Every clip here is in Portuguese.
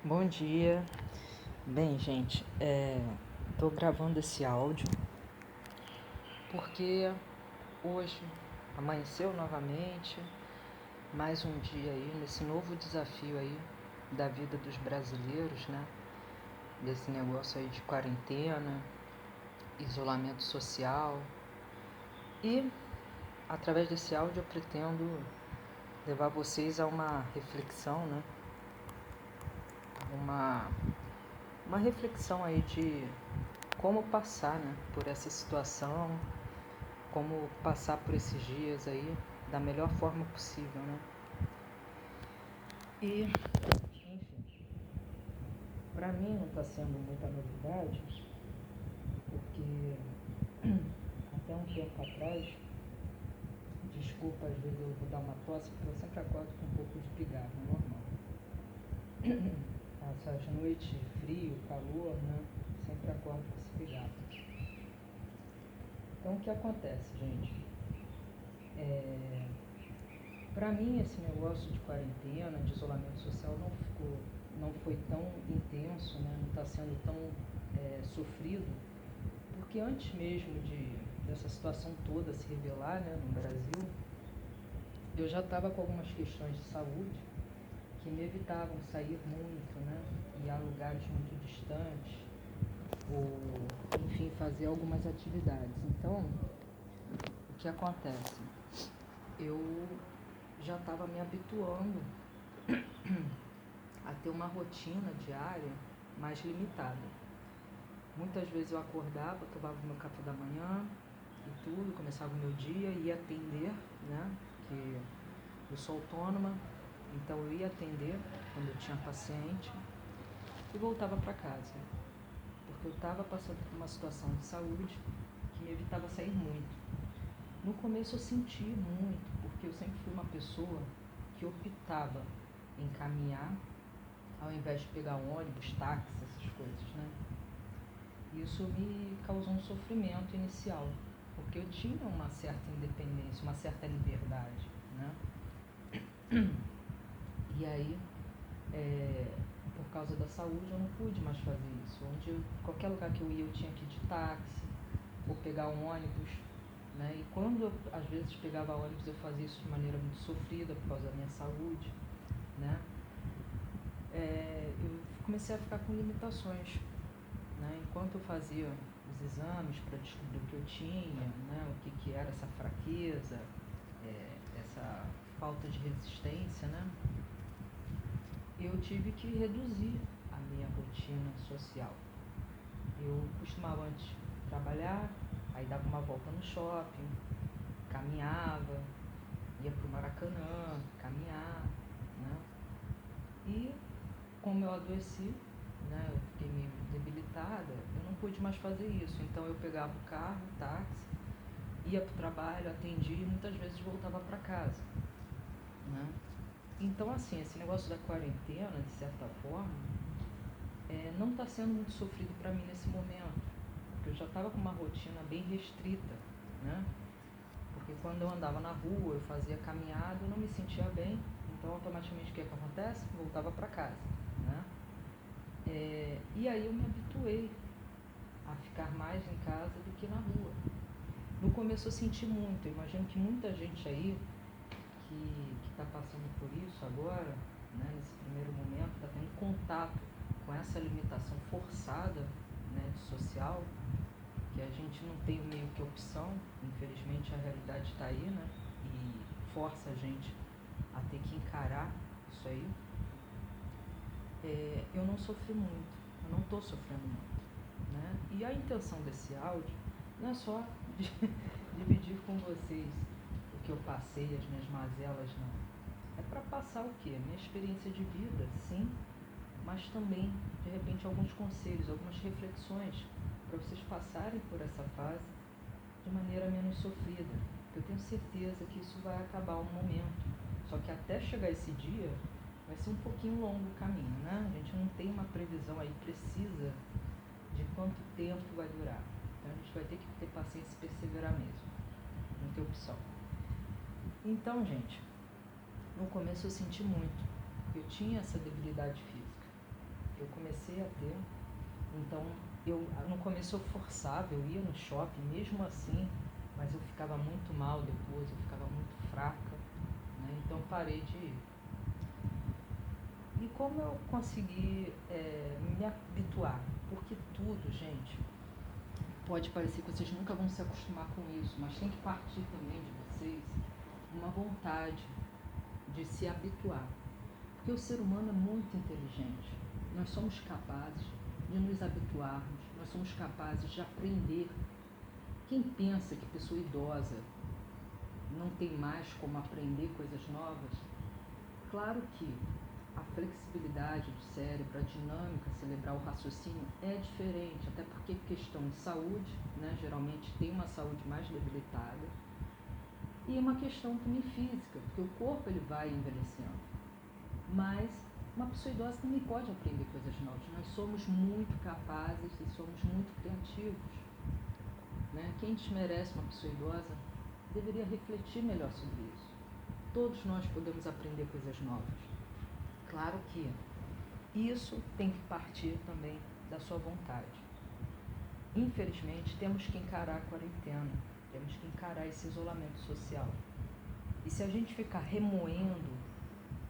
Bom dia. Bem, gente, tô gravando esse áudio porque hoje amanheceu novamente, mais um dia aí, nesse novo desafio aí da vida dos brasileiros, né? Desse negócio aí de quarentena, isolamento social. E, através desse áudio, eu pretendo levar vocês a uma reflexão, né? Uma reflexão aí de como passar, né, por essa situação, como passar por esses dias aí da melhor forma possível, né? E, enfim, pra mim não tá sendo muita novidade, porque até um tempo atrás, desculpa, às vezes eu vou dar uma tosse, porque eu sempre acordo com um pouco de pigarro, é normal. Essas noites frio, calor, né? Sempre acordo com esse pigarro. Então o que acontece, gente? Para mim esse negócio de quarentena, de isolamento social não foi tão intenso, né? Não está sendo tão sofrido, porque antes mesmo dessa situação toda se revelar, né, no Brasil, eu já estava com algumas questões de saúde que me evitavam sair muito, né, ir a lugares muito distantes, ou enfim, fazer algumas atividades. Então, o que acontece? Eu já estava me habituando a ter uma rotina diária mais limitada. Muitas vezes eu acordava, tomava o meu café da manhã e tudo, começava o meu dia, ia atender, né? Que eu sou autônoma, então eu ia atender quando eu tinha paciente e voltava para casa, porque eu estava passando por uma situação de saúde que me evitava sair muito. No começo eu senti muito, porque eu sempre fui uma pessoa que optava em caminhar ao invés de pegar um ônibus, táxi, essas coisas, né? Isso me causou um sofrimento inicial, porque eu tinha uma certa independência, uma certa liberdade, né? E aí, por causa da saúde, eu não pude mais fazer isso. Qualquer lugar que eu ia, eu tinha que ir de táxi, ou pegar um ônibus, né? E quando eu, às vezes, pegava ônibus, eu fazia isso de maneira muito sofrida, por causa da minha saúde, né? Eu comecei a ficar com limitações, né? Enquanto eu fazia os exames para descobrir o que eu tinha, né? O que era essa fraqueza, essa falta de resistência, né? Eu tive que reduzir a minha rotina social. Eu costumava antes trabalhar, aí dava uma volta no shopping, caminhava, ia para o Maracanã, caminhar, né? E como eu adoeci, né, eu fiquei meio debilitada, eu não pude mais fazer isso. Então eu pegava o carro, o táxi, ia para o trabalho, atendia e muitas vezes voltava para casa, né? Então, assim, esse negócio da quarentena, de certa forma, não está sendo muito sofrido para mim nesse momento, porque eu já estava com uma rotina bem restrita, né? Porque quando eu andava na rua, eu fazia caminhada, eu não me sentia bem, então automaticamente o que acontece? Voltava para casa, né? E aí eu me habituei a ficar mais em casa do que na rua. No começo eu senti muito, eu imagino que muita gente aí que está passando por isso agora, né, nesse primeiro momento, está tendo contato com essa limitação forçada, né, de social, que a gente não tem meio que opção, infelizmente a realidade está aí, né, e força a gente a ter que encarar isso aí. Eu não sofri muito, eu não estou sofrendo muito, né? E a intenção desse áudio não é só dividir com vocês o que eu passei, as minhas mazelas, não. É para passar o quê? Minha experiência de vida, sim, mas também, de repente, alguns conselhos, algumas reflexões para vocês passarem por essa fase de maneira menos sofrida. Porque eu tenho certeza que isso vai acabar um momento. Só que até chegar esse dia, vai ser um pouquinho longo o caminho, né? A gente não tem uma previsão aí precisa de quanto tempo vai durar. Então a gente vai ter que ter paciência e perseverar mesmo. Não tem opção. Então, gente, no começo eu senti muito. Eu tinha essa debilidade física. eu comecei a ter. Então, no começo eu forçava, eu ia no shopping, mesmo assim, mas eu ficava muito mal depois, eu ficava muito fraca, né? Então parei de ir. E como eu consegui me habituar? Porque tudo, gente, pode parecer que vocês nunca vão se acostumar com isso, mas tem que partir também de vocês uma vontade de se habituar. Porque o ser humano é muito inteligente. Nós somos capazes de nos habituarmos, nós somos capazes de aprender. Quem pensa que pessoa idosa não tem mais como aprender coisas novas, claro que a flexibilidade do cérebro, a dinâmica cerebral, o raciocínio é diferente, até porque questão de saúde, né, geralmente tem uma saúde mais debilitada, e uma questão também física, porque o corpo ele vai envelhecendo. Mas uma pessoa idosa também pode aprender coisas novas. Nós somos muito capazes e somos muito criativos, né? Quem desmerece uma pessoa idosa deveria refletir melhor sobre isso. Todos nós podemos aprender coisas novas. Claro que isso tem que partir também da sua vontade. Infelizmente, temos que encarar a quarentena, temos que encarar esse isolamento social. E se a gente ficar remoendo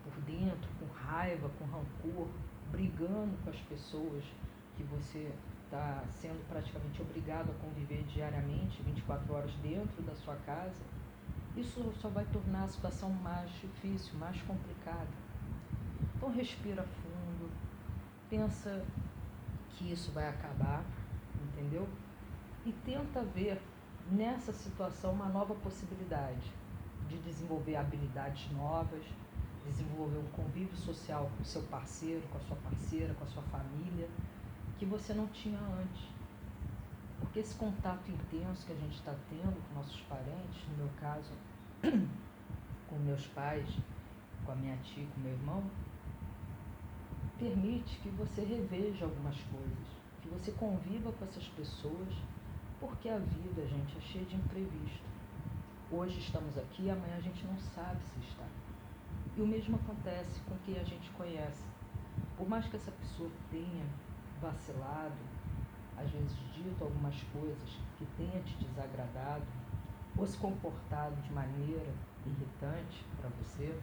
por dentro, com raiva, com rancor, brigando com as pessoas que você está sendo praticamente obrigado a conviver diariamente, 24 horas dentro da sua casa, isso só vai tornar a situação mais difícil, mais complicada. Então respira fundo, pensa que isso vai acabar, entendeu? E tenta ver nessa situação uma nova possibilidade de desenvolver habilidades novas, desenvolver um convívio social com o seu parceiro, com a sua parceira, com a sua família, que você não tinha antes. Porque esse contato intenso que a gente está tendo com nossos parentes, no meu caso, com meus pais, com a minha tia, com meu irmão, permite que você reveja algumas coisas, que você conviva com essas pessoas, porque a vida, gente, é cheia de imprevisto. Hoje estamos aqui, amanhã a gente não sabe se está. E o mesmo acontece com quem a gente conhece. Por mais que essa pessoa tenha vacilado, às vezes dito algumas coisas que tenha te desagradado, ou se comportado de maneira irritante para você,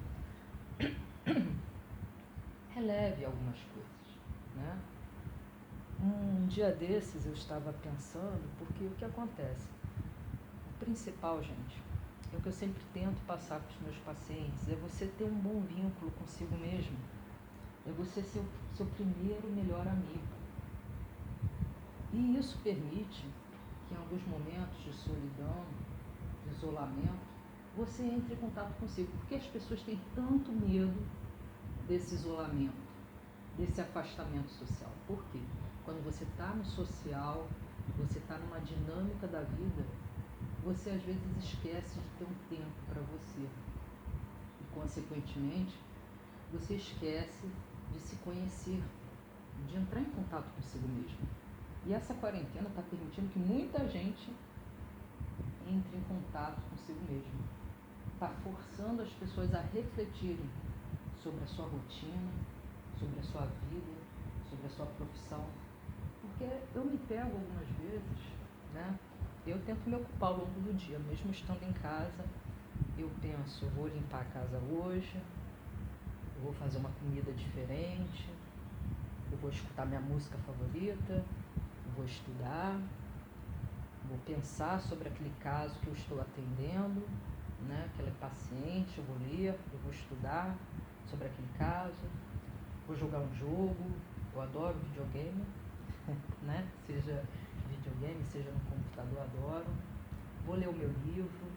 releve algumas coisas, né? Um dia desses eu estava pensando, porque o que acontece? O principal, gente, é o que eu sempre tento passar para os meus pacientes, é você ter um bom vínculo consigo mesmo, é você ser o seu primeiro melhor amigo. E isso permite que em alguns momentos de solidão, de isolamento, você entre em contato consigo, porque as pessoas têm tanto medo desse isolamento, desse afastamento social. Por quê? Quando você está no social, você está numa dinâmica da vida, você às vezes esquece de ter um tempo para você. E, consequentemente, você esquece de se conhecer, de entrar em contato consigo mesmo. E essa quarentena está permitindo que muita gente entre em contato consigo mesmo. Está forçando as pessoas a refletirem sobre a sua rotina, sobre a sua vida, sobre a sua profissão. Porque eu me pego algumas vezes, né? Eu tento me ocupar ao longo do dia, mesmo estando em casa. Eu penso, vou limpar a casa hoje, eu vou fazer uma comida diferente, eu vou escutar minha música favorita, eu vou estudar, vou pensar sobre aquele caso que eu estou atendendo, né? Aquele paciente, eu vou ler, eu vou estudar sobre aquele caso, vou jogar um jogo, eu adoro videogame, né? Seja videogame, seja no computador, adoro. Vou ler o meu livro,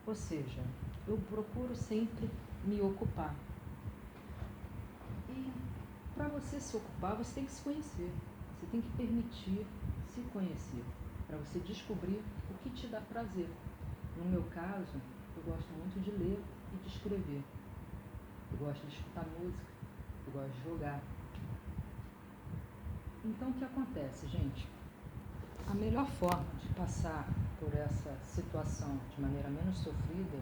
ou seja, eu procuro sempre me ocupar. E para você se ocupar, você tem que se conhecer, você tem que permitir se conhecer, para você descobrir o que te dá prazer. No meu caso, eu gosto muito de ler e de escrever. Eu gosto de escutar música, eu gosto de jogar. Então, o que acontece, gente? A melhor forma de passar por essa situação de maneira menos sofrida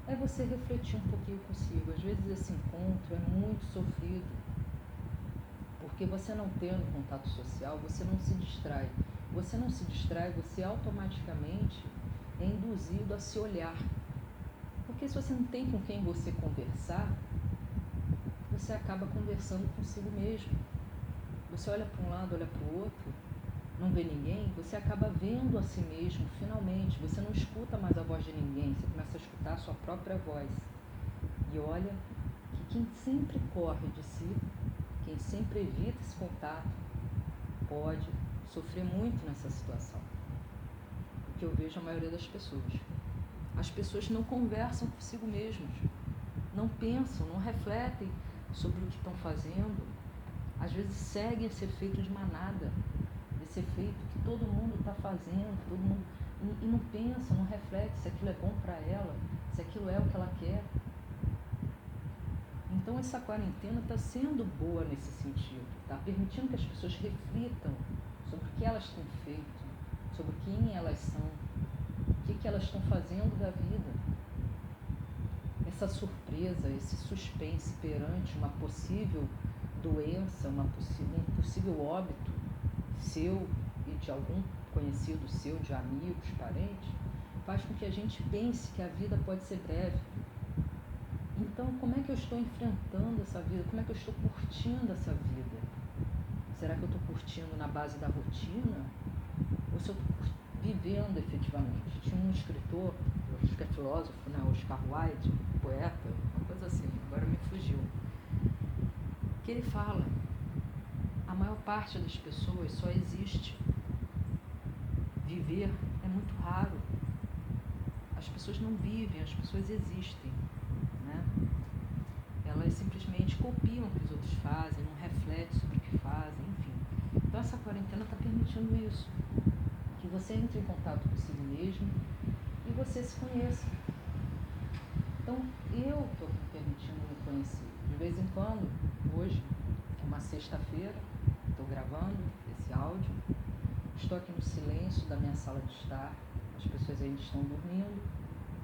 é você refletir um pouquinho consigo. Às vezes esse encontro é muito sofrido, Porque você não tendo contato social, você não se distrai. Você não se distrai, você automaticamente é induzido a se olhar. Porque se você não tem com quem você conversar, você acaba conversando consigo mesmo. Você olha para um lado, olha para o outro, não vê ninguém, você acaba vendo a si mesmo, finalmente. Você não escuta mais a voz de ninguém, você começa a escutar a sua própria voz. E olha que quem sempre corre de si, quem sempre evita esse contato, pode sofrer muito nessa situação. O que eu vejo a maioria das pessoas. As pessoas não conversam consigo mesmas, não pensam, não refletem sobre o que estão fazendo. Às vezes seguem esse efeito de manada, esse efeito que todo mundo está fazendo, todo mundo, e não pensa, não reflete se aquilo é bom para ela, se aquilo é o que ela quer. Então essa quarentena está sendo boa nesse sentido, está permitindo que as pessoas reflitam sobre o que elas têm feito, sobre quem elas são, o que elas estão fazendo da vida. Essa surpresa, esse suspense perante uma possível doença, um possível óbito seu e de algum conhecido seu, de amigos, parentes, faz com que a gente pense que a vida pode ser breve. Então, como é que eu estou enfrentando essa vida? Como é que eu estou curtindo essa vida? Será que eu estou curtindo na base da rotina? Ou se eu estou vivendo efetivamente? Tinha um escritor, acho que é filósofo, né? Oscar Wilde, poeta, uma coisa assim, agora me fugiu, que ele fala: a maior parte das pessoas só existe. Viver é muito raro. As pessoas não vivem, as pessoas existem, né? Elas simplesmente copiam o que os outros fazem, não refletem sobre o que fazem, enfim. Então essa quarentena está permitindo isso, que você entre em contato consigo mesmo e você se conheça. Então eu estou me permitindo me conhecer. De vez em quando, hoje, é uma sexta-feira, estou gravando esse áudio, estou aqui no silêncio da minha sala de estar, as pessoas ainda estão dormindo,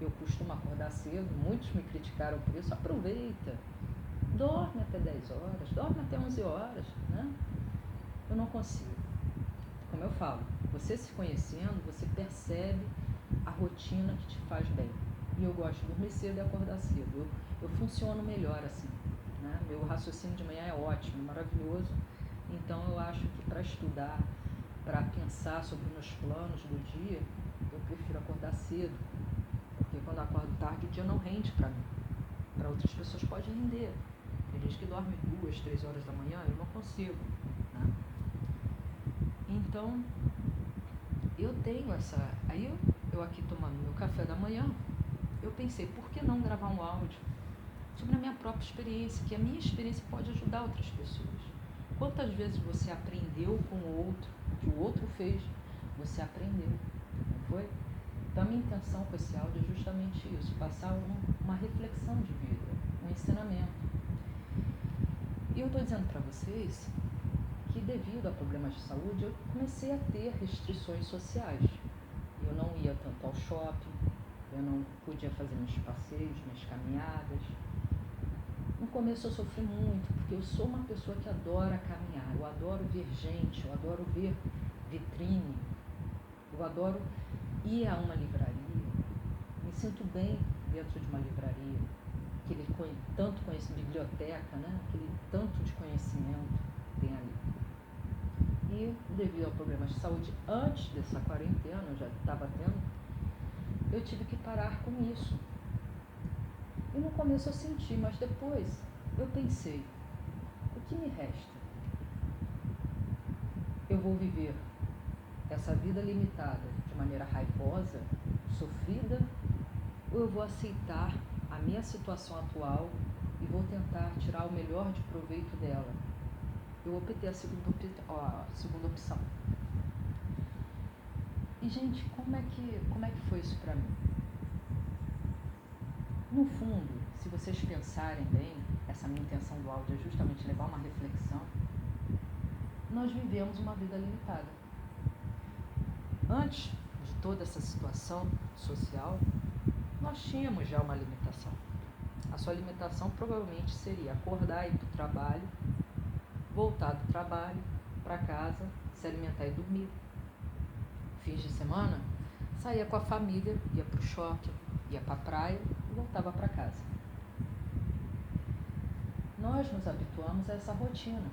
eu costumo acordar cedo, muitos me criticaram por isso, aproveita, dorme até 10 horas, dorme até 11 horas, né? Eu não consigo. Como eu falo, você se conhecendo, você percebe a rotina que te faz bem. E eu gosto de dormir cedo e acordar cedo, eu funciono melhor assim, né? Meu raciocínio de manhã é ótimo, maravilhoso, então eu acho que para estudar, para pensar sobre meus planos do dia, eu prefiro acordar cedo, porque quando eu acordo tarde o dia não rende para mim. Para outras pessoas pode render. Tem gente que dorme 2, 3 horas da manhã, eu não consigo, né? Então, eu tenho essa... Aí eu aqui tomando meu café da manhã, eu pensei, por que não gravar um áudio sobre a minha própria experiência, que a minha experiência pode ajudar outras pessoas. Quantas vezes você aprendeu com o outro, o que o outro fez, você aprendeu, não foi? Então a minha intenção com esse áudio é justamente isso, passar uma reflexão de vida, um ensinamento. E eu estou dizendo para vocês que devido a problemas de saúde, eu comecei a ter restrições sociais. Eu não ia tanto ao shopping, eu não podia fazer meus passeios, minhas caminhadas. No começo eu sofri muito, porque eu sou uma pessoa que adora caminhar, eu adoro ver gente, eu adoro ver vitrine, eu adoro ir a uma livraria, me sinto bem dentro de uma livraria, aquele tanto conhecimento, biblioteca, né? Aquele tanto de conhecimento que tem ali. E devido a problemas de saúde, antes dessa quarentena, eu já estava tendo, eu tive que parar com isso. E no começo eu senti, mas depois eu pensei, o que me resta? Eu vou viver essa vida limitada de maneira raivosa, sofrida, ou eu vou aceitar a minha situação atual e vou tentar tirar o melhor de proveito dela? Eu optei a segunda opção. E, gente, como é que foi isso para mim? No fundo, se vocês pensarem bem, essa minha intenção do áudio é justamente levar uma reflexão, nós vivemos uma vida limitada. Antes de toda essa situação social, nós tínhamos já uma limitação. A sua limitação provavelmente seria acordar e ir para o trabalho, voltar do trabalho para casa, se alimentar e dormir. Fins de semana, saía com a família, ia para o shopping, ia para a praia e voltava para casa. Nós nos habituamos a essa rotina.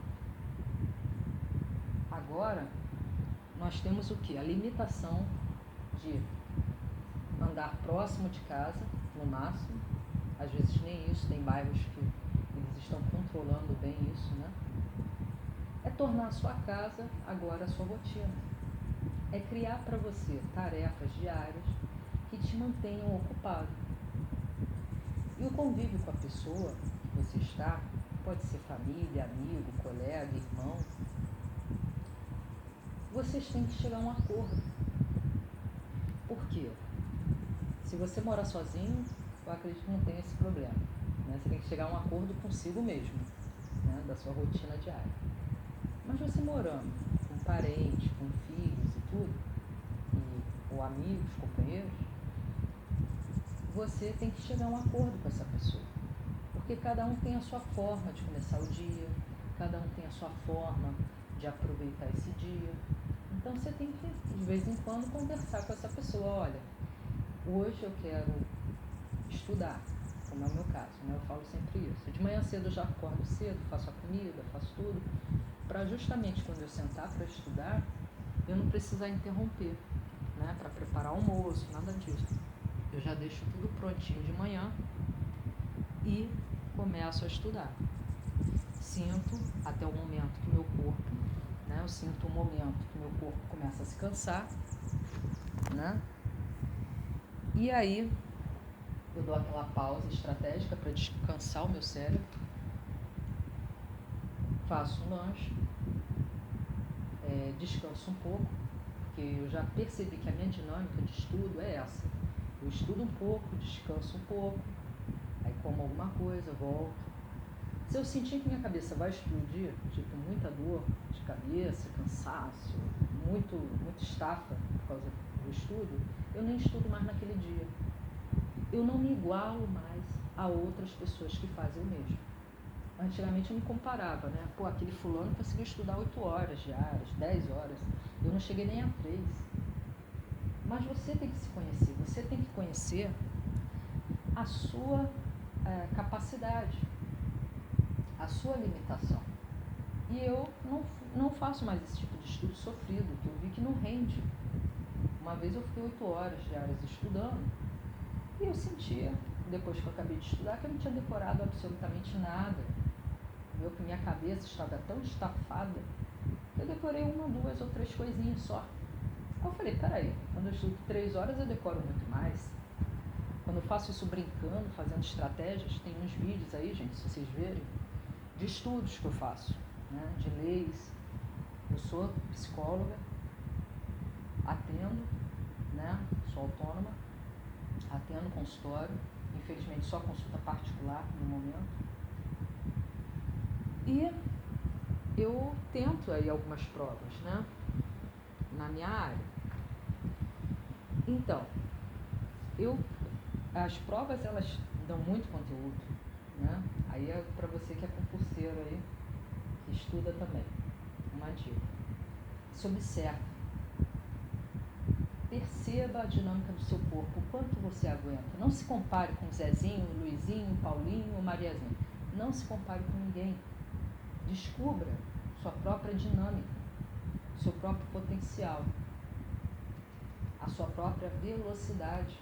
Agora, nós temos o quê? A limitação de andar próximo de casa, no máximo. Às vezes nem isso, tem bairros que eles estão controlando bem isso, né? É tornar a sua casa agora a sua rotina. É criar para você tarefas diárias que te mantenham ocupado. E o convívio com a pessoa que você está, pode ser família, amigo, colega, irmão, vocês têm que chegar a um acordo. Por quê? Se você morar sozinho, eu acredito que não tem esse problema, né? Você tem que chegar a um acordo consigo mesmo, né? Da sua rotina diária. Mas você morando com parentes, com filhos e tudo, ou amigos, companheiros, você tem que chegar a um acordo com essa pessoa. Porque cada um tem a sua forma de começar o dia, cada um tem a sua forma de aproveitar esse dia. Então você tem que, de vez em quando, conversar com essa pessoa. Olha, hoje eu quero estudar, como é o meu caso, né? Eu falo sempre isso. De manhã cedo eu já acordo cedo, faço a comida, faço tudo, para justamente quando eu sentar para estudar, eu não precisar interromper, né? Para preparar almoço, nada disso. Eu já deixo tudo prontinho de manhã e começo a estudar. Sinto até o momento que meu corpo, né? Eu sinto um momento que meu corpo começa a se cansar, né? E aí eu dou aquela pausa estratégica para descansar o meu cérebro, faço um lanche, descanso um pouco, porque eu já percebi que a minha dinâmica de estudo é essa. Eu estudo um pouco, descanso um pouco, aí como alguma coisa, volto. Se eu sentir que minha cabeça vai explodir, tipo muita dor de cabeça, cansaço, muito estafa por causa do estudo, eu nem estudo mais naquele dia. Eu não me igualo mais a outras pessoas que fazem o mesmo. Antigamente eu me comparava, né? Pô, aquele fulano conseguiu estudar 8 horas diárias, 10 horas. Eu não cheguei nem a 3. Mas você tem que se conhecer, você tem que conhecer a sua capacidade, a sua limitação. E eu não faço mais esse tipo de estudo sofrido, que eu vi que não rende. Uma vez eu fiquei 8 horas diárias estudando e eu sentia, depois que eu acabei de estudar, que eu não tinha decorado absolutamente nada. Que minha cabeça estava tão estafada que eu decorei 1, 2 ou 3 coisinhas só. Aí eu falei, peraí, quando eu estudo 3 horas eu decoro muito mais. Quando eu faço isso brincando, fazendo estratégias, tem uns vídeos aí, gente, se vocês verem, de estudos que eu faço, né, de leis. Eu sou psicóloga, atendo, né, sou autônoma, atendo consultório, infelizmente só consulta particular no momento. E eu tento aí algumas provas, né, na minha área. Então, as provas, elas dão muito conteúdo, né? Aí é para você que é concurseiro aí, que estuda também. Uma dica. Se observe. Perceba a dinâmica do seu corpo, o quanto você aguenta. Não se compare com Zezinho, Luizinho, Paulinho, Mariazinho. Não se compare com ninguém. Descubra sua própria dinâmica, seu próprio potencial, a sua própria velocidade.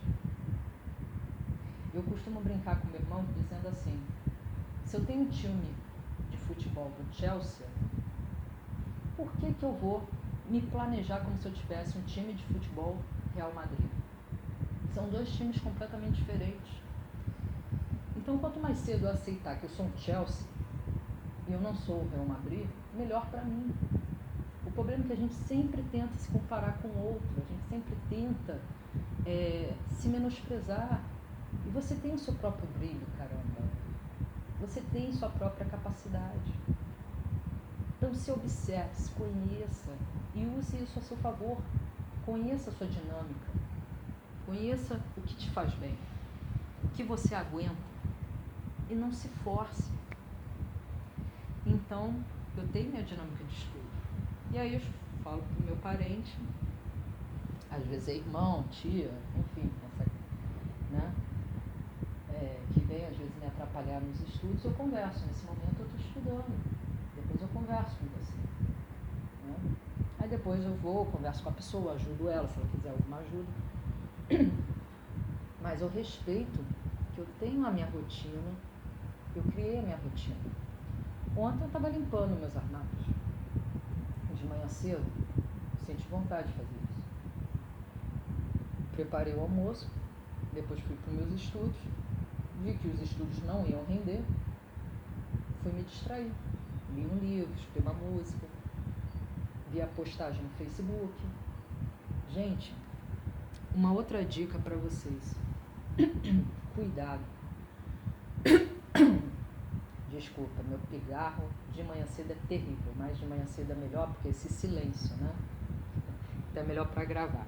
Eu costumo brincar com meu irmão dizendo assim, se eu tenho um time de futebol do Chelsea, por que eu vou me planejar como se eu tivesse um time de futebol Real Madrid? São 2 times completamente diferentes. Então, quanto mais cedo eu aceitar que eu sou um Chelsea e eu não sou o Real Madrid, melhor para mim. O problema é que a gente sempre tenta se comparar com o outro, a gente sempre tenta se menosprezar. E você tem o seu próprio brilho, caramba. Você tem sua própria capacidade. Então se observe, se conheça e use isso a seu favor. Conheça a sua dinâmica. Conheça o que te faz bem, o que você aguenta. E não se force. Então, porque eu tenho minha dinâmica de estudo. E aí eu falo pro meu parente, às vezes é irmão, tia, enfim, né? Que vem às vezes me atrapalhar nos estudos, eu converso. Nesse momento eu estou estudando, depois eu converso com você, né? Aí depois eu vou, converso com a pessoa, ajudo ela, se ela quiser alguma ajuda. Mas eu respeito que eu tenho a minha rotina, eu criei a minha rotina. Ontem eu estava limpando meus armários, de manhã cedo, senti vontade de fazer isso. Preparei o almoço, depois fui para os meus estudos, vi que os estudos não iam render, fui me distrair. Li um livro, escutei uma música, vi a postagem no Facebook. Gente, uma outra dica para vocês. Cuidado. Desculpa, meu pigarro de manhã cedo é terrível, mas de manhã cedo é melhor porque esse silêncio, né? Então é melhor para gravar.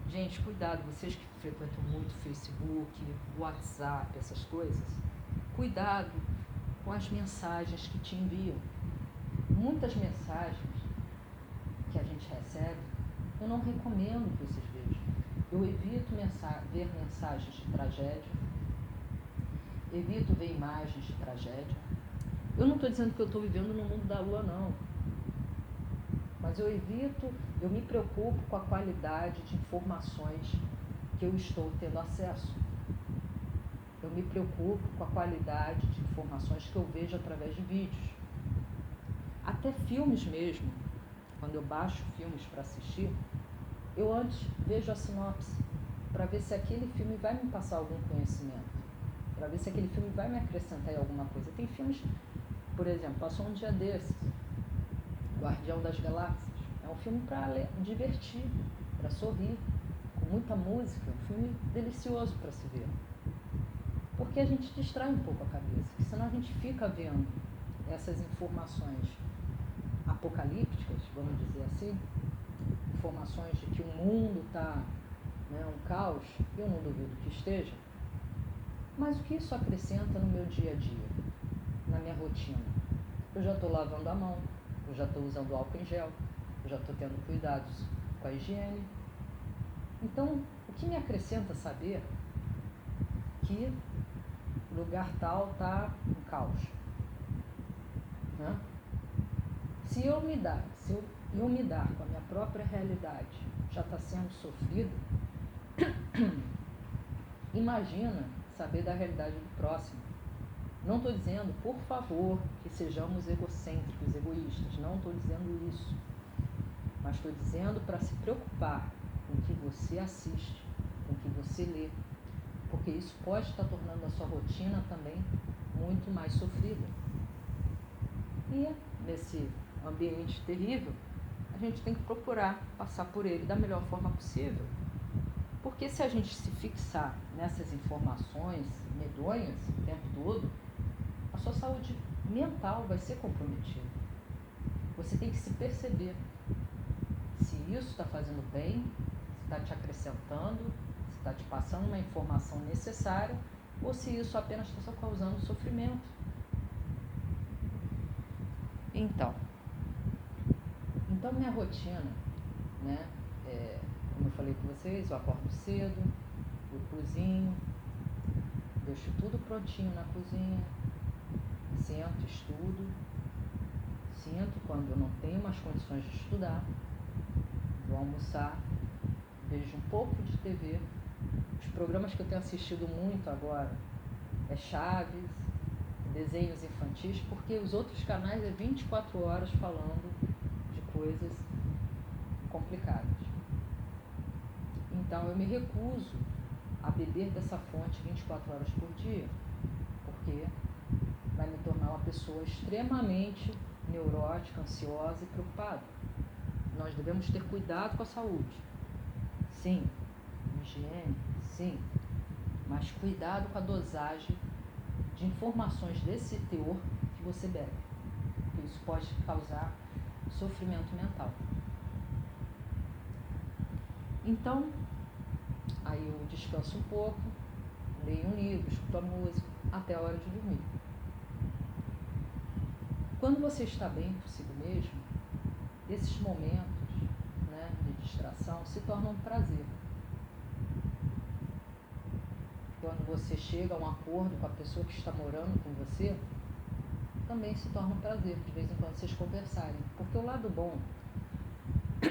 Gente, cuidado, vocês que frequentam muito Facebook, WhatsApp, essas coisas, cuidado com as mensagens que te enviam. Muitas mensagens que a gente recebe, eu não recomendo que vocês vejam. Eu evito ver mensagens de tragédia, evito ver imagens de tragédia. Eu não estou dizendo que eu estou vivendo no mundo da lua, não. Mas eu me preocupo com a qualidade de informações que eu estou tendo acesso. Eu me preocupo com a qualidade de informações que eu vejo através de vídeos. Até filmes mesmo. Quando eu baixo filmes para assistir, eu antes vejo a sinopse para ver se aquele filme vai me passar algum conhecimento, para ver se aquele filme vai me acrescentar em alguma coisa. Tem filmes, por exemplo, passou um dia desses, Guardião das Galáxias. É um filme para divertir, para sorrir, com muita música, um filme delicioso para se ver. Porque a gente distrai um pouco a cabeça, porque senão a gente fica vendo essas informações apocalípticas, vamos dizer assim, informações de que o mundo está, né, um caos, eu não duvido que esteja, mas o que isso acrescenta no meu dia a dia, na minha rotina? Eu já estou lavando a mão, eu já estou usando álcool em gel, eu já estou tendo cuidados com a higiene. Então, o que me acrescenta saber que lugar tal está um caos? Né? Se eu me dar com a minha própria realidade já está sendo sofrida, imagina saber da realidade do próximo. Não estou dizendo, por favor, que sejamos egocêntricos, egoístas. Não estou dizendo isso. Mas estou dizendo para se preocupar com o que você assiste, com o que você lê. Porque isso pode estar tornando a sua rotina também muito mais sofrida. E nesse ambiente terrível, a gente tem que procurar passar por ele da melhor forma possível. Porque se a gente se fixar nessas informações medonhas o tempo todo, a sua saúde mental vai ser comprometida. Você tem que se perceber se isso está fazendo bem, se está te acrescentando, se está te passando uma informação necessária ou se isso apenas está só causando sofrimento. Então minha rotina, né, como eu falei com vocês, eu acordo cedo, eu cozinho, deixo tudo prontinho na cozinha, sento, estudo, sinto quando eu não tenho mais condições de estudar, vou almoçar, vejo um pouco de TV. Os programas que eu tenho assistido muito agora é Chaves, desenhos infantis, porque os outros canais é 24 horas falando de coisas complicadas. Então eu me recuso a beber dessa fonte 24 horas por dia, porque vai me tornar uma pessoa extremamente neurótica, ansiosa e preocupada. Nós devemos ter cuidado com a saúde. Sim, higiene, sim, mas cuidado com a dosagem de informações desse teor que você bebe, porque isso pode causar sofrimento mental. Então, aí eu descanso um pouco, leio um livro, escuto a música, até a hora de dormir. Quando você está bem consigo mesmo, esses momentos, né, de distração se tornam um prazer. Quando você chega a um acordo com a pessoa que está morando com você, também se torna um prazer, de vez em quando vocês conversarem. Porque o lado bom de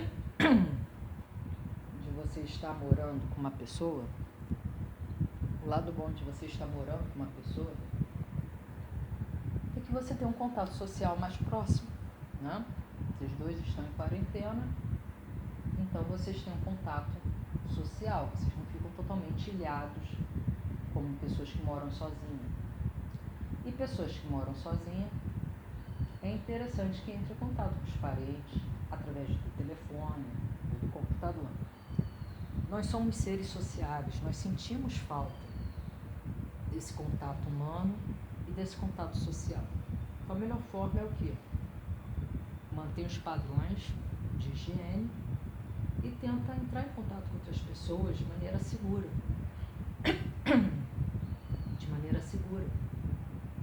você estar morando com uma pessoa, o lado bom de você estar morando com uma pessoa, é que você tem um contato social mais próximo, né? Vocês dois estão em quarentena, então vocês têm um contato social, vocês não ficam totalmente ilhados como pessoas que moram sozinhas. E pessoas que moram sozinhas, é interessante que entre em contato com os parentes através do telefone ou do computador. Nós somos seres sociáveis, nós sentimos falta desse contato humano e desse contato social. Então, a melhor forma é o quê? Manter os padrões de higiene e tenta entrar em contato com outras pessoas de maneira segura. De maneira segura,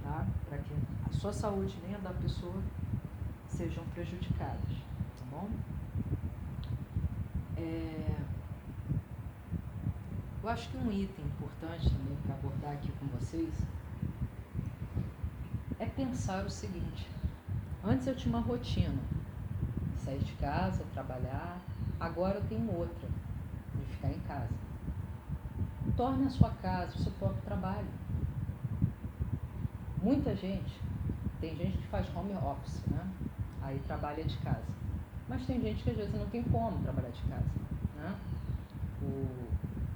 tá? Para que a sua saúde nem a da pessoa sejam prejudicadas, tá bom? Eu acho que um item importante também para abordar aqui com vocês é pensar o seguinte: antes eu tinha uma rotina, sair de casa, trabalhar, agora eu tenho outra, de ficar em casa. Torne a sua casa o seu próprio trabalho. Muita gente, tem gente que faz home office, né? Aí trabalha de casa. Mas tem gente que às vezes não tem como trabalhar de casa, né?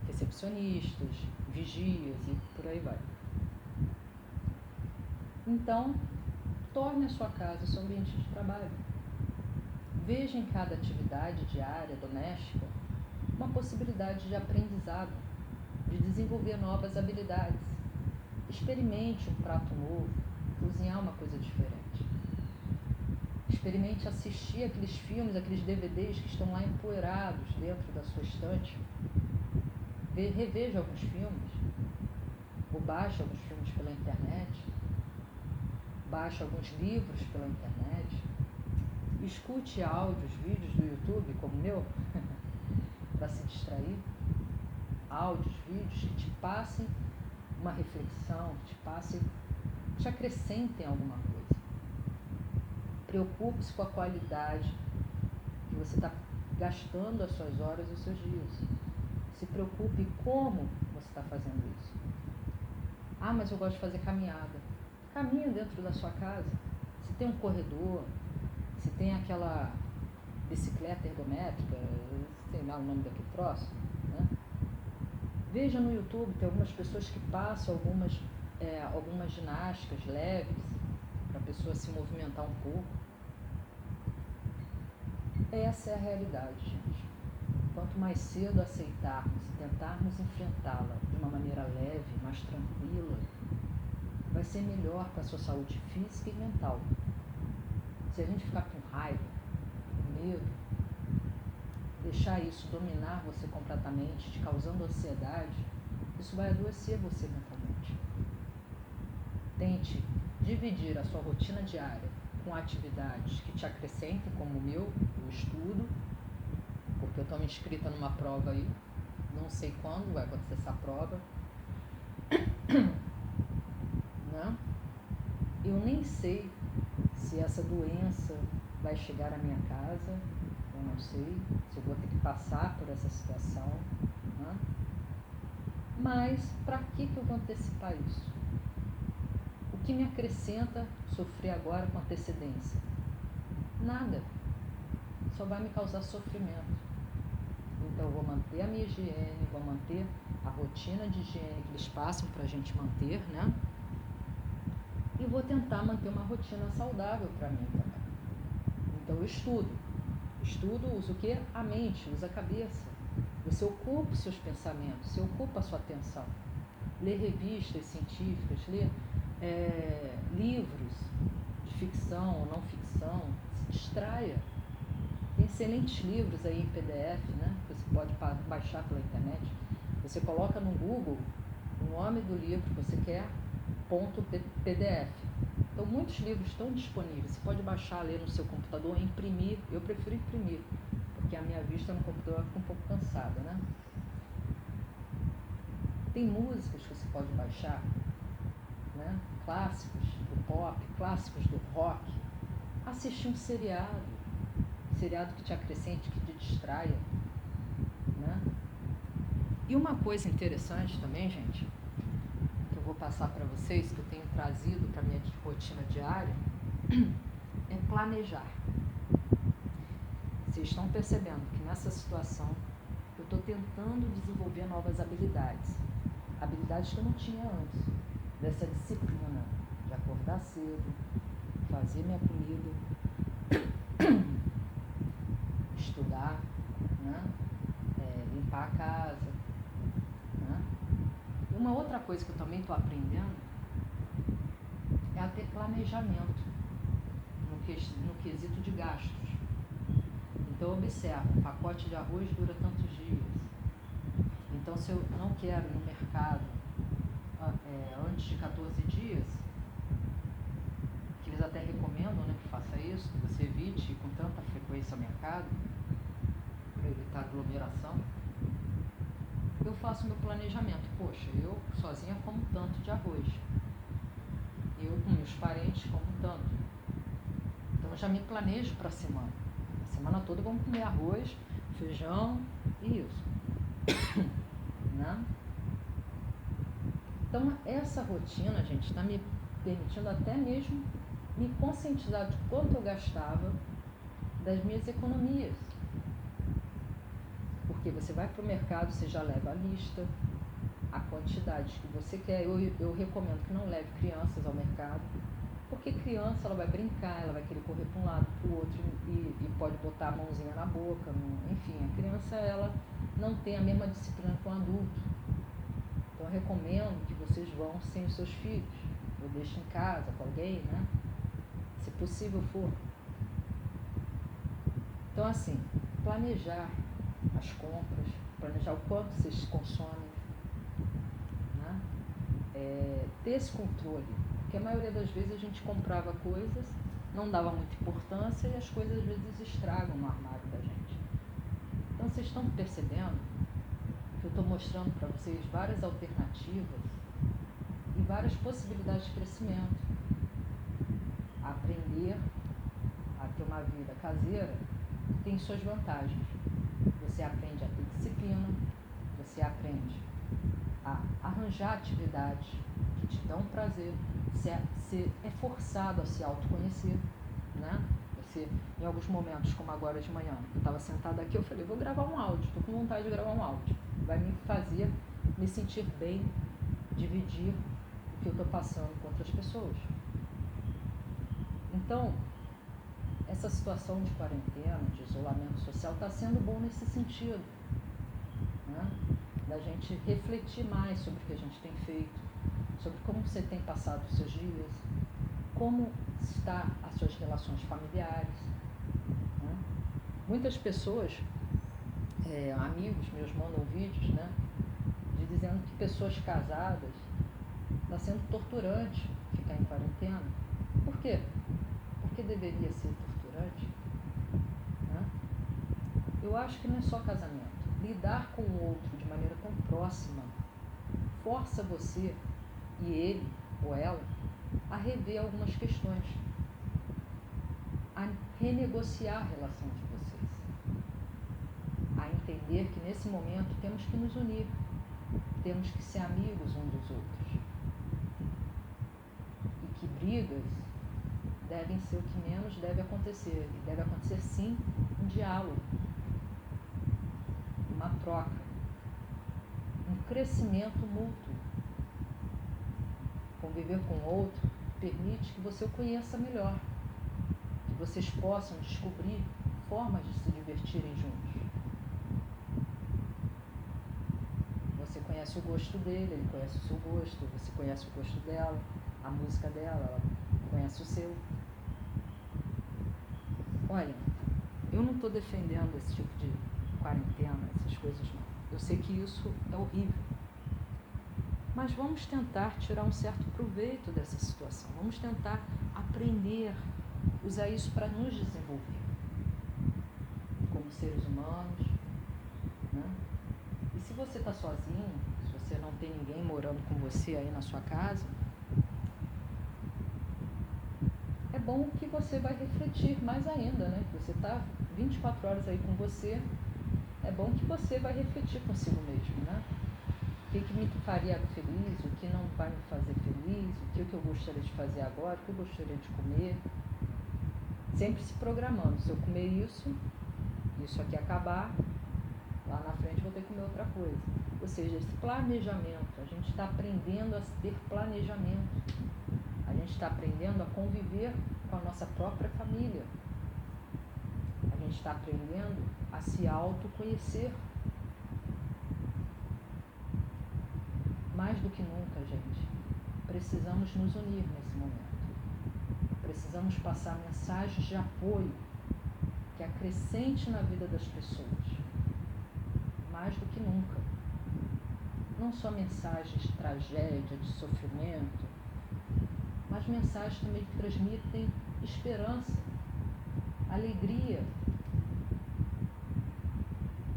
Recepcionistas, vigias e por aí vai. Então, torne a sua casa o seu ambiente de trabalho. Veja em cada atividade diária, doméstica, uma possibilidade de aprendizado, de desenvolver novas habilidades. Experimente um prato novo, cozinhar uma coisa diferente. Experimente assistir aqueles filmes, aqueles DVDs que estão lá empoeirados dentro da sua estante. Reveja alguns filmes, ou baixe alguns filmes pela internet, baixe alguns livros pela internet, escute áudios, vídeos do YouTube como o meu, para se distrair, áudios, vídeos que te passem uma reflexão, que te acrescentem alguma coisa. Preocupe-se com a qualidade que você está gastando as suas horas e os seus dias. Se preocupe como você está fazendo isso. Ah, mas eu gosto de fazer caminhada. Caminha dentro da sua casa. Se tem um corredor, se tem aquela bicicleta ergométrica, sei lá o nome daquele troço, né? Veja no YouTube, tem algumas pessoas que passam algumas ginásticas leves para a pessoa se movimentar um pouco. Essa é a realidade, gente. Quanto mais cedo aceitarmos e tentarmos enfrentá-la de uma maneira leve, mais tranquila, vai ser melhor para a sua saúde física e mental. Se a gente ficar com raiva, com medo, deixar isso dominar você completamente, te causando ansiedade, isso vai adoecer você mentalmente. Tente dividir a sua rotina diária com atividades que te acrescentem, como o estudo, porque eu estou me inscrita numa prova aí, não sei quando vai acontecer essa prova, né? Eu nem sei se essa doença vai chegar à minha casa, eu não sei se eu vou ter que passar por essa situação, né? Mas para que eu vou antecipar isso? O que me acrescenta sofrer agora com antecedência? Nada. Só vai me causar sofrimento. Então eu vou manter a minha higiene, vou manter a rotina de higiene que eles passam para a gente manter, né? E vou tentar manter uma rotina saudável para mim também. Então eu estudo. Estudo, usa o quê? A mente, usa a cabeça. Você ocupa os seus pensamentos, você ocupa a sua atenção. Lê revistas científicas, lê livros de ficção ou não ficção, se distraia. Tem excelentes livros aí em PDF, né? Que você pode baixar pela internet. Você coloca no Google o nome do livro que você quer, .pdf. Então, muitos livros estão disponíveis. Você pode baixar, ler no seu computador, imprimir. Eu prefiro imprimir, porque a minha vista no computador fica um pouco cansada, né? Tem músicas que você pode baixar, né? Clássicos do pop, clássicos do rock. Assistir um seriado que te acrescente, que te distraia, né? E uma coisa interessante também, gente, que eu vou passar para vocês, que eu tenho trazido para a minha rotina diária, é planejar. Vocês estão percebendo que nessa situação eu estou tentando desenvolver novas habilidades. Habilidades que eu não tinha antes. Dessa disciplina de acordar cedo, fazer minha comida, estudar, né? Limpar a casa, né? Uma outra coisa que eu também estou aprendendo é a ter planejamento no quesito de gastos. Então, observa, um pacote de arroz dura tantos dias. Então, se eu não quero ir no mercado antes de 14 dias, que eles até recomendam, né, que faça isso, que você evite ir com tanta frequência ao mercado, para evitar aglomeração, eu faço meu planejamento. Poxa, eu sozinha como tanto de arroz. Eu com meus parentes como tanto. Então eu já me planejo para a semana. A semana toda vamos comer arroz, feijão e isso. Né? Então essa rotina, gente, está me permitindo até mesmo me conscientizar de quanto eu gastava das minhas economias. Porque você vai para o mercado, você já leva a lista, a quantidade que você quer. Eu recomendo que não leve crianças ao mercado, porque criança ela vai brincar, ela vai querer correr para um lado, para o outro e pode botar a mãozinha na boca. Enfim, a criança ela não tem a mesma disciplina que um adulto. Então eu recomendo que vocês vão sem os seus filhos, ou deixem em casa com alguém, né? Se possível for. Então assim, planejar as compras, planejar o quanto vocês consomem, né? Ter esse controle, porque a maioria das vezes a gente comprava coisas, não dava muita importância e as coisas às vezes estragam no armário da gente. Então vocês estão percebendo que eu estou mostrando para vocês várias alternativas e várias possibilidades de crescimento. Aprender a ter uma vida caseira tem suas vantagens. Você aprende a ter disciplina, você aprende a arranjar atividades que te dão prazer, você é forçado a se autoconhecer, né? Você, em alguns momentos, como agora de manhã, eu estava sentada aqui, eu falei, vou gravar um áudio, estou com vontade de gravar um áudio. Vai me fazer me sentir bem, dividir o que eu estou passando com outras pessoas. Então, essa situação de quarentena, de isolamento social, está sendo bom nesse sentido, né? Da gente refletir mais sobre o que a gente tem feito, sobre como você tem passado os seus dias, como está as suas relações familiares, né? Muitas pessoas, amigos meus mandam vídeos, né, de dizendo que pessoas casadas está sendo torturante ficar em quarentena. Por quê? Porque deveria ser torturante, né? Eu acho que não é só casamento. Lidar com o outro de maneira tão próxima força você e ele ou ela a rever algumas questões, a renegociar a relação de vocês, a entender que nesse momento temos que nos unir, temos que ser amigos uns dos outros e que brigas devem ser o que menos deve acontecer, e deve acontecer sim um diálogo, uma troca, um crescimento mútuo. Conviver com o outro permite que você o conheça melhor, que vocês possam descobrir formas de se divertirem juntos. Você conhece o gosto dele, ele conhece o seu gosto, você conhece o gosto dela, a música dela, ela conhece o seu. Olha, eu não estou defendendo esse tipo de quarentena, essas coisas não. Eu sei que isso é horrível. Mas vamos tentar tirar um certo proveito dessa situação. Vamos tentar aprender, usar isso para nos desenvolver como seres humanos, né? E se você está sozinho, se você não tem ninguém morando com você aí na sua casa, é bom que você vai refletir mais ainda, né? Você está 24 horas aí com você, é bom que você vai refletir consigo mesmo, né? O que me faria feliz, o que não vai me fazer feliz, o que eu gostaria de fazer agora, o que eu gostaria de comer. Sempre se programando, se eu comer isso aqui acabar, lá na frente vou ter que comer outra coisa. Ou seja, esse planejamento, a gente está aprendendo a ter planejamento. A gente está aprendendo a conviver com a nossa própria família. A gente está aprendendo a se autoconhecer. Mais do que nunca, gente, precisamos nos unir nesse momento. Precisamos passar mensagens de apoio que acrescente na vida das pessoas. Mais do que nunca. Não só mensagens de tragédia, de sofrimento, mas mensagens também que transmitem esperança, alegria.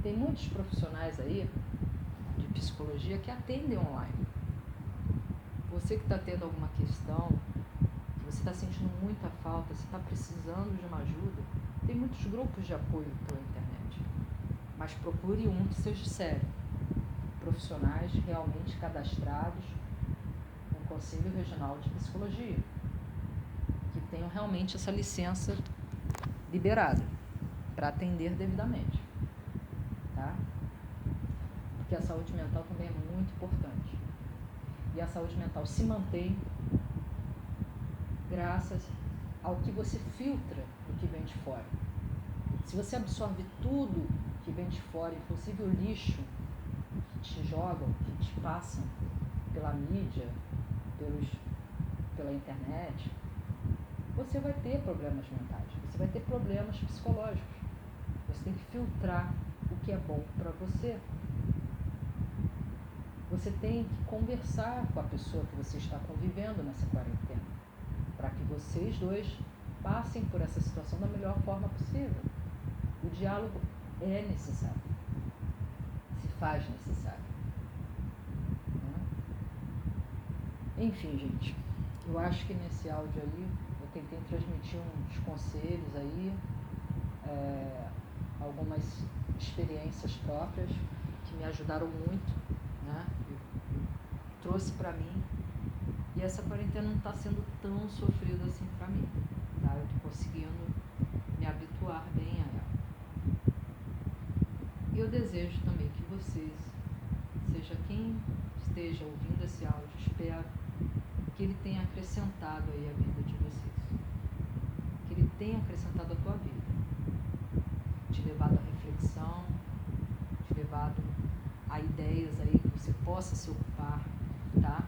Tem muitos profissionais aí de psicologia que atendem online. Você que está tendo alguma questão, que você está sentindo muita falta, você está precisando de uma ajuda, tem muitos grupos de apoio pela internet. Mas procure um que seja sério. Profissionais realmente cadastrados no Conselho Regional de Psicologia, que tenham realmente essa licença liberada para atender devidamente, tá? Porque a saúde mental também é muito importante. E a saúde mental se mantém graças ao que você filtra do que vem de fora. Se você absorve tudo que vem de fora, inclusive o lixo que te jogam, que te passam pela mídia, pela internet, você vai ter problemas mentais, você vai ter problemas psicológicos. Você tem que filtrar o que é bom para você. Você tem que conversar com a pessoa que você está convivendo nessa quarentena, para que vocês dois passem por essa situação da melhor forma possível. O diálogo é necessário, se faz necessário. Enfim, gente, eu acho que nesse áudio aí eu tentei transmitir uns conselhos aí, algumas experiências próprias que me ajudaram muito, né? Eu trouxe para mim, e essa quarentena não está sendo tão sofrida assim para mim, tá? Eu estou conseguindo me habituar bem a ela. E eu desejo também que vocês, seja quem esteja ouvindo esse áudio, espero que ele tenha acrescentado aí a vida de vocês, que ele tenha acrescentado a tua vida, te levado à reflexão, te levado a ideias aí que você possa se ocupar, tá?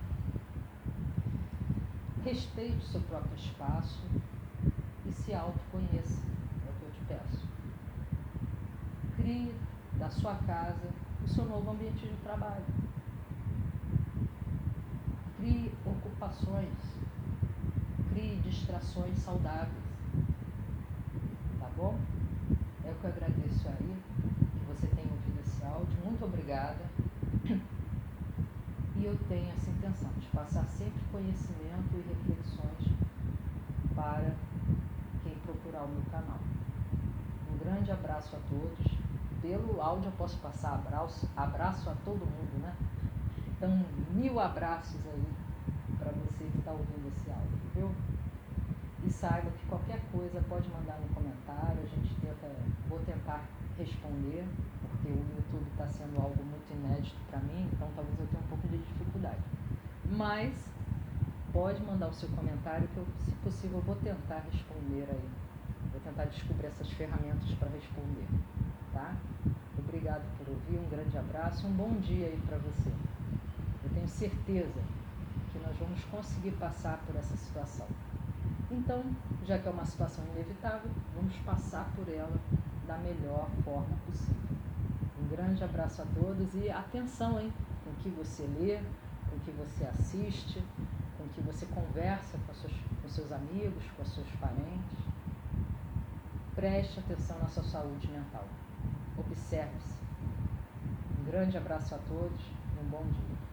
Respeite o seu próprio espaço e se autoconheça, é o que eu te peço. Crie da sua casa o seu novo ambiente de trabalho. Crie ocupações, crie distrações saudáveis, tá bom? É o que eu agradeço aí, que você tenha ouvido esse áudio, muito obrigada. E eu tenho essa intenção de passar sempre conhecimento e reflexões para quem procurar o meu canal. Um grande abraço a todos. Pelo áudio eu posso passar abraço a todo mundo, né? Então, 1000 abraços aí para você que está ouvindo esse áudio, viu? E saiba que qualquer coisa pode mandar no comentário, vou tentar responder, porque o YouTube está sendo algo muito inédito para mim, então talvez eu tenha um pouco de dificuldade. Mas pode mandar o seu comentário que eu, se possível, vou tentar responder aí. Vou tentar descobrir essas ferramentas para responder, tá? Obrigado por ouvir, um grande abraço, um bom dia aí para você. Eu tenho certeza que nós vamos conseguir passar por essa situação. Então, já que é uma situação inevitável, vamos passar por ela da melhor forma possível. Um grande abraço a todos e atenção, hein, com o que você lê, com o que você assiste, com o que você conversa com com seus amigos, com seus parentes. Preste atenção na sua saúde mental. Observe-se. Um grande abraço a todos e um bom dia.